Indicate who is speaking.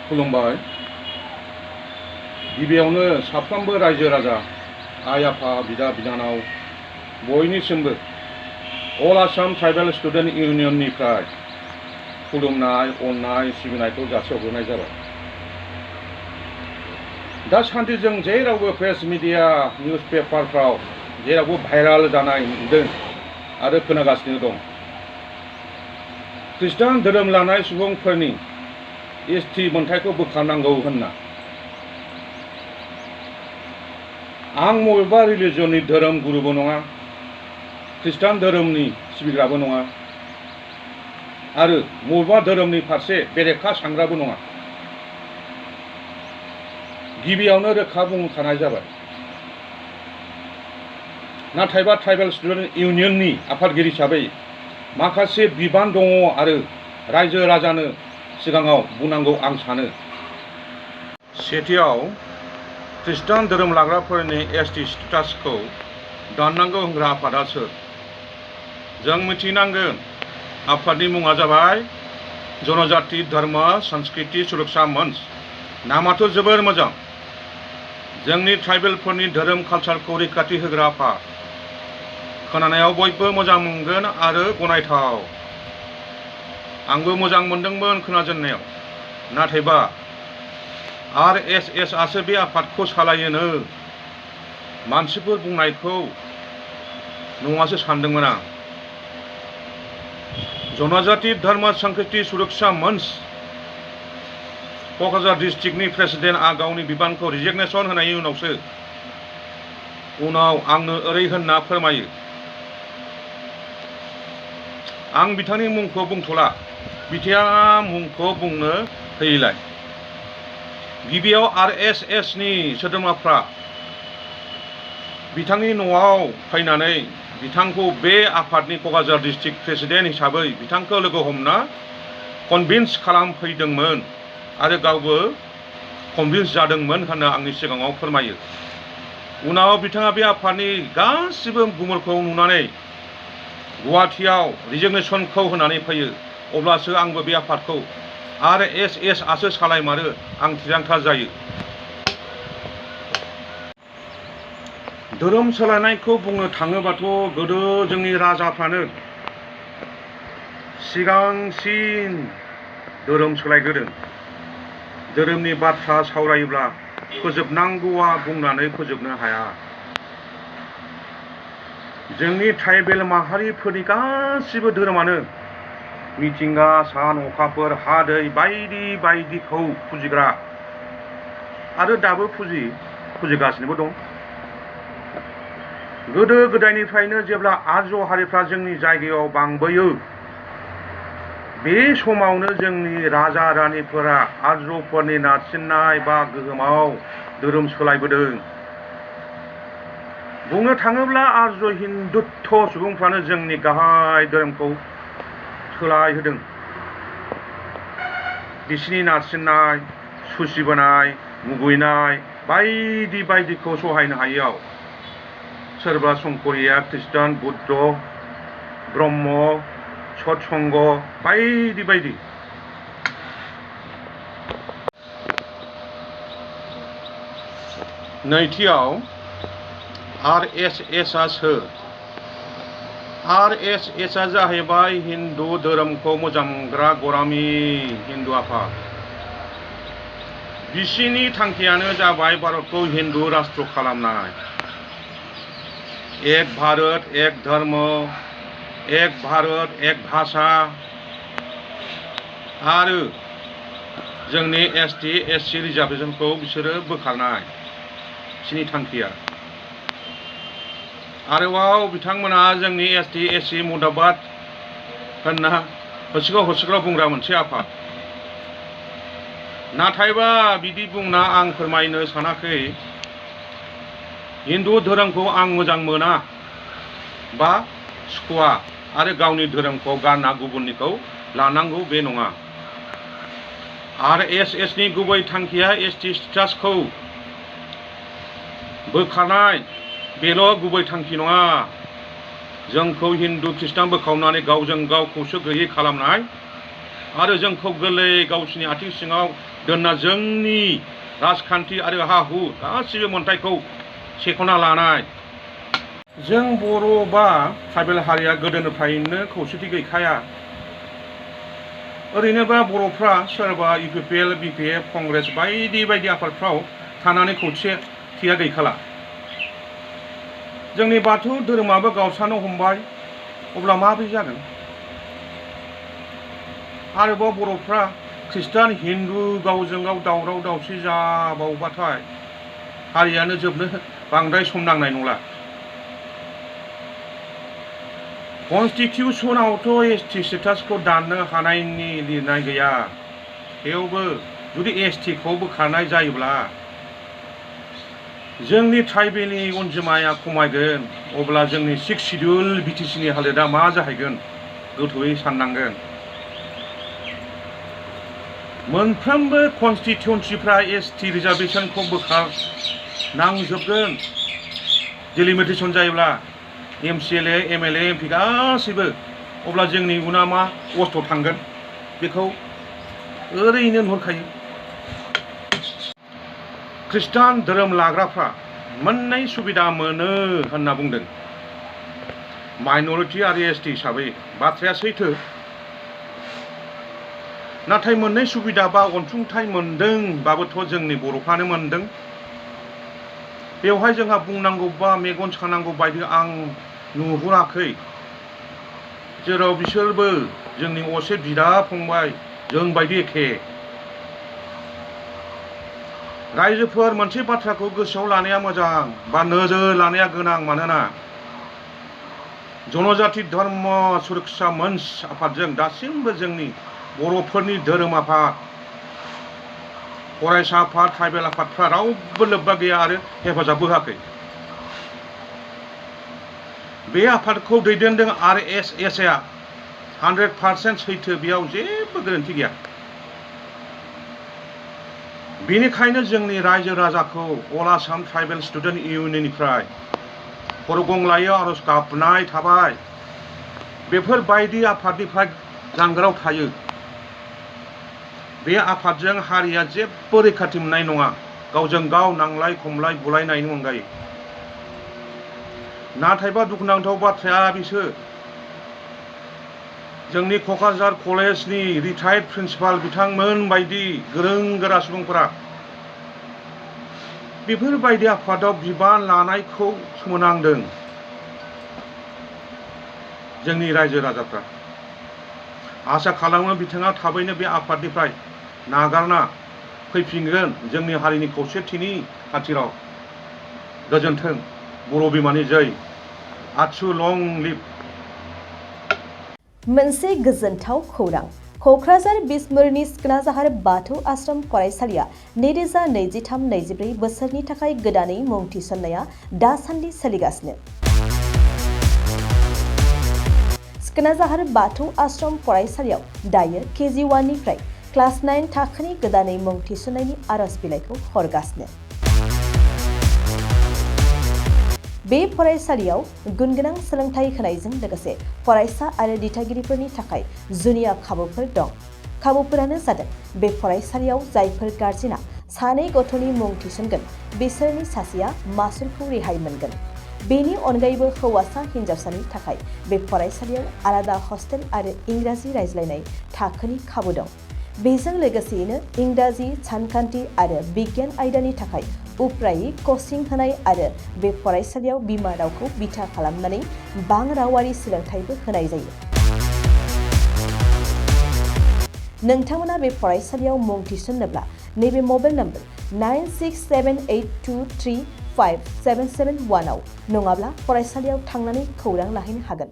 Speaker 1: खुलुमबाय। गिबियावनो साफ्रोमबो रायजो राजा, आइ आफा, बिदा बिनानाव बयनिसिमबो अल आसाम ट्राइबेल स्टुडेन्ट इउनियननिफ्राय खुलुमनाय, अननाय, सिबिनायखौ जासिहरग्रोनाय जाबाय। दासान्दि जों जेरावबो प्रेस मिडिया, निउज पेपारफ्राव जेरावबो भाइराल जानाय नुदों आरो खोनागासिनो दं। खृष्टान धोरोम लानाय सुबुंफोरनि एसटि मोनथायखौ बोखारनांगौ होनना। आं बबेबा रिलिजननि धोरोम गुरुबो नङा, खृष्टान धोरोमनि सिबिग्राबो नङा आरो बबेबा धोरोमनि फारसे बेरेखा सांग्राबो नङा। गिबियावनो रोखा बुंखानाय जाबाय। नाथायबा ट्राइबेल स्टुडेन्ट इउनियननि आफादगिरि हिसाबै माखासे बिबान दङ आरो रायजो राजानो सिगाङाव बुंनांगौ आं सानो। सेथियाव, खृष्टान धोरोम लाग्राफोरनि एसटि स्टेटासखौ दाननांगौ होनग्रा आफादा सोर? जों मिथिनांगोन। आफादनि मुङा जाबाय जनजाति धर्म संस्कृति सुरक्षा मंच। नामाथ' जोबोर मोजां। जोंनि ट्राइबेलफोरनि धोरोम कालचारखौ रैखाथि होग्रा आफाद। खोनानायाव बयबो मोजां मोनगोन आरो गनायथाव। आंबो मोजां मोनदोंमोन खोनाजेननायाव। नाथायबा RSS आसो बे आफादखौ सालायोनो। मानसिफोर बुंनायखौ नङासो सानदोंमोन आं। जनजाति धर्म संस्कृति सुरक्षा मंच क'क्राझार डिस्ट्रिक्टनि प्रेसिडेन्टआ गावनि बिबानखौ रिजिगनेसन होनायनि उनाव आंनो ओरै होनना फोरमायो। आं बिथांनि मुंखौ बुंथ'ला, बिथाङा मुंखौ बुंनो होयैलाय। गिबियाव RSS नि सोद्रोमाफ्रा बिथांनि न'आव फैनानै बिथांखौ बे आफादनि क'क्राझार डिस्ट्रिक्ट प्रेसिडेन्ट हिसाबै बिथांखौ लोगो हमना कनभिन्स खालामफैदोंमोन आरो गावबो कनभिन्स जादोंमोन होनना आंनि सिगाङाव फोरमायो। उनाव बिथाङा बे आफादनि गासिबो गुमुरखौ नुनानै गुवाहाटीयाव रिजिगनेसनखौ होनानै फैयो। अब्लासो आंबो बे आफादखौ RSS आसो सालायमारो आं थिरांथा जायो। धोरोम सोलायनायखौ बुंनो थाङोबाथ' गोदो जोंनि राजाफ्रानो सिगांसिन धोरोम सोलायग्रोदों। धोरोमनि बाथ्रा सावरायोब्ला फोजोबनांगौआ बुंनानै फोजोबनो हाया। जोंनि ट्राइबेल माहारिफोरनि गासिबो धोरोमानो मिथिंगा, सान, अखाफोर, हा, दै बायदि बायदिखौ फुजिग्रा आरो दाबो फुजिगासिनोबो दं। गोदो गोदायनिफ्रायनो जेब्ला आर्य हारिफ्रा जोंनि जायगायाव बांबोयो, बे समावनो जोंनि राजा रानिफोरा आर्यफोरनि नारसिननाय बा गोहोमाव धोरोम सोलायबोदों। बुंनो थाङोब्ला आर्य हिन्दुत्व सुबुंफ्रानो जोंनि गाहाय धोरोमखौ सोलायहोदों। बिसिनि नारसिननाय, सुसिबोनाय, मुगैनाय बायदि बायदिखौ सहायनो हायैयाव सोरबा संकरिया, खृष्टान, बुद्ध, ब्रह्म, सत्संग बायदि बायदि। नैथियाव, RSS आ सोर? RSS आ जाहैबाय हिन्दु धोरोमखौ मोजां मोनग्रा गरामि हिन्दु आफाद। बिसिनि थांखियानो जाबाय भारतखौ हिन्दु राष्ट्र खालामनाय। एक भारत, एक धर्म, एक भारत, एक भाषा आरो जोंनि ST SC रिजार्भेसनखौ बिसोरो बोखारनाय बिसिनि थांखिया। आरोबाव बिथांमोना जोंनि ST SC मुर्दाबाद होनना होसिख्राव बुंग्रा मोनसे आफाद। नाथायबा बिदि बुंना आं फोरमायनो सानाखै हिन्दु धोरोमखौ आं मोजां मोना बा सुखुवा आरो गावनि धोरोमखौ गारना गुबुननिखौ लानांगौ बे नङा। RSS नि गुबै थांखिया ST स्टेटासखौ बोखारनाय बेल' गुबै थांखि नङा। जोंखौ हिन्दु खृष्टान बोखावनानै गावजों गाव खौसे गैयै खालामनाय आरो जोंखौ गोरलै गावसिनि आथिं सिङाव दोनना जोंनि राजखान्थि आरो हा-हु गासिबो मोन्थायखौ सेख'ना लानाय। जों बर' बा ट्राइबेल हारिया गोदोनिफ्रायनो खौसेथि गैखाया। ओरैनोबा बर'फ्रा सोरबा UPPL, BPF, कंग्रेस बायदि बायदि आफादफ्राव थानानै खौसेथिया गैखाला। जोंनि बाथौ धोरोमाबो गावस्रानो हमबाय, अब्ला माबोरै जागोन? आरोबाव बर'फ्रा खृष्टान, हिन्दु गावजों गाव दावराव दावसि जाबावबाथाय हारियानो जोबनो बांद्राय सम नांनाय नंला। कनस्टिटिउसनावथ' ST स्टेटासखौ दाननो हानायनि लिरनाय गैया। थेवबो जुदि ST खौ बोखारनाय जायोब्ला जोंनि ट्राइबेलनि अनजिमाया खमायगोन, अब्ला जोंनि 6 शिड्युल BTC नि हालोदा मा जाहैगोन गोथौयै साननांगोन। मोनफ्रोमबो कनस्टिटिउन्सिफ्रा ST रिजार्भेसनखौ बोखारनांजोबगोन। डिलिमिटेसन जायोब्ला MCLA, MLA, MP गासैबो, अब्ला जोंनि उना मा अस्थआव थांगोन बेखौ ओरैनो नुहुरखायो। खृष्टान धोरोम लाग्राफ्रा मोननै सुबिदा मोनो होनना बुंदों। माइनरिटि आरो ST हिसाबै बाथ्राया सैथो। नाथाय मोननै सुबिदा बा अनसुंथाइ मोनदोंबाबोथ' जोंनि बर'फ्रानो मोनदों। बेवहाय जोंहा बुंनांगौबा मेगन सानांगौ बायदि आं नुहुराखै। जेराव बिसोरबो जोंनि असे बिदा फंबाय, जोंबायदि एखे। रायजोफोर मोनसे बाथ्राखौ गोसोआव लानाया मोजां बा नोजोर लानाया गोनां, मानोना जनजाति धर्म सुरक्षा मंच आफादजों दासिमबो जोंनि बर'फोरनि धोरोम आफाद, फरायसा आफाद, ट्राइबेल आफादफ्रा रावबो लोब्बा गैया आरो हेफाजाबबो होआखै। बे आफादखौ दैदेनदों RSS आ 100% सैथो, बेयाव जेबो गोरोन्थि गैया। बेनिखायनो जोंनि रायजो राजाखौ अल आसाम ट्राइबेल स्टुडेन्ट इउनियननिफ्राय खर'गंग्लायाव आरज गाबनाय थाबाय। बेफोरबायदि आफादनिफ्राय जानगाराव थायो। बे आफादजों हारिया जेबो रैखाथि मोननाय नङा, गावजों गाव नांलाय खमलाय बुलायनायनि अनगायै। नाथायबा दुखुनांथाव बाथ्राया बिसोर जोंनि क'क्राझार कलेजनि रिटायार्ड प्रिन्सिपाल बिथांमोन बायदि गोरों गोरा सुबुंफोरा बेफोरबायदि आफादाव बिबान लानायखौ सोमोनांदों। जोंनि रायजो राजाफ्रा आसा खालामो बिथाङा थाबैनो बे आफादनिफ्राय नागारना फैफिनगोन जोंनि हारिनि खौसेथिनि खाथिराव। गोजोन्थों। बर' बिमानि जै। आसु लं लिभ।
Speaker 2: मोनसे गोजोनथाव खौरां। क'क्राझार बिसमुरिनि सिखोनाजाहार बाथौ आश्रम फरायसालिया 2023-24 बोसोरनि थाखाय गोदानै मुं थिसननाया दासान्दि सोलिगासिनो। सिखोनाजाहार बाथौ आश्रम फरायसालियाव दायो KG1 निफ्राय क्लास 9 थाखोनि गोदानै मुं थिसननायनि आरज बिलाइखौ हरगासिनो। बे फरायसालियाव गुनगोनां सोलोंथाइ होनायजों लोगोसे फरायसा आरो दिथागिरिफोरनि थाखाय जुनिया खाबुफोर दं। खाबुफोरानो जादों बे फरायसालियाव जायफोर गार्जेना सानै गथ'नि मुं थिसनगोन बिसोरनि सासेया मासुलखौ रेहाय मोनगोन। बेनि अनगायैबो हौवासा हिन्जावसानि थाखाय बे फरायसालियाव आलादा हस्टेल आरो इंराजि रायज्लायनाय थाखोनि खाबु दं। बेजों लोगोसेयैनो इंराजि, सानखान्थि आरो बिगियान आयदानि थाखाय उफ्रायै कचिं होनाय आरो बे फरायसालियाव बिमा रावखौ बिथा खालामनानै बां रावारि सोलोंथाइबो होनाय जायो। नोंथांमोना बे फरायसालियाव मुं थिसन्नोब्ला नैबे मबाइल नम्बर 9678235771 आव नङाब्ला फरायसालियाव थांनानै खौरां लाहैनो हागोन।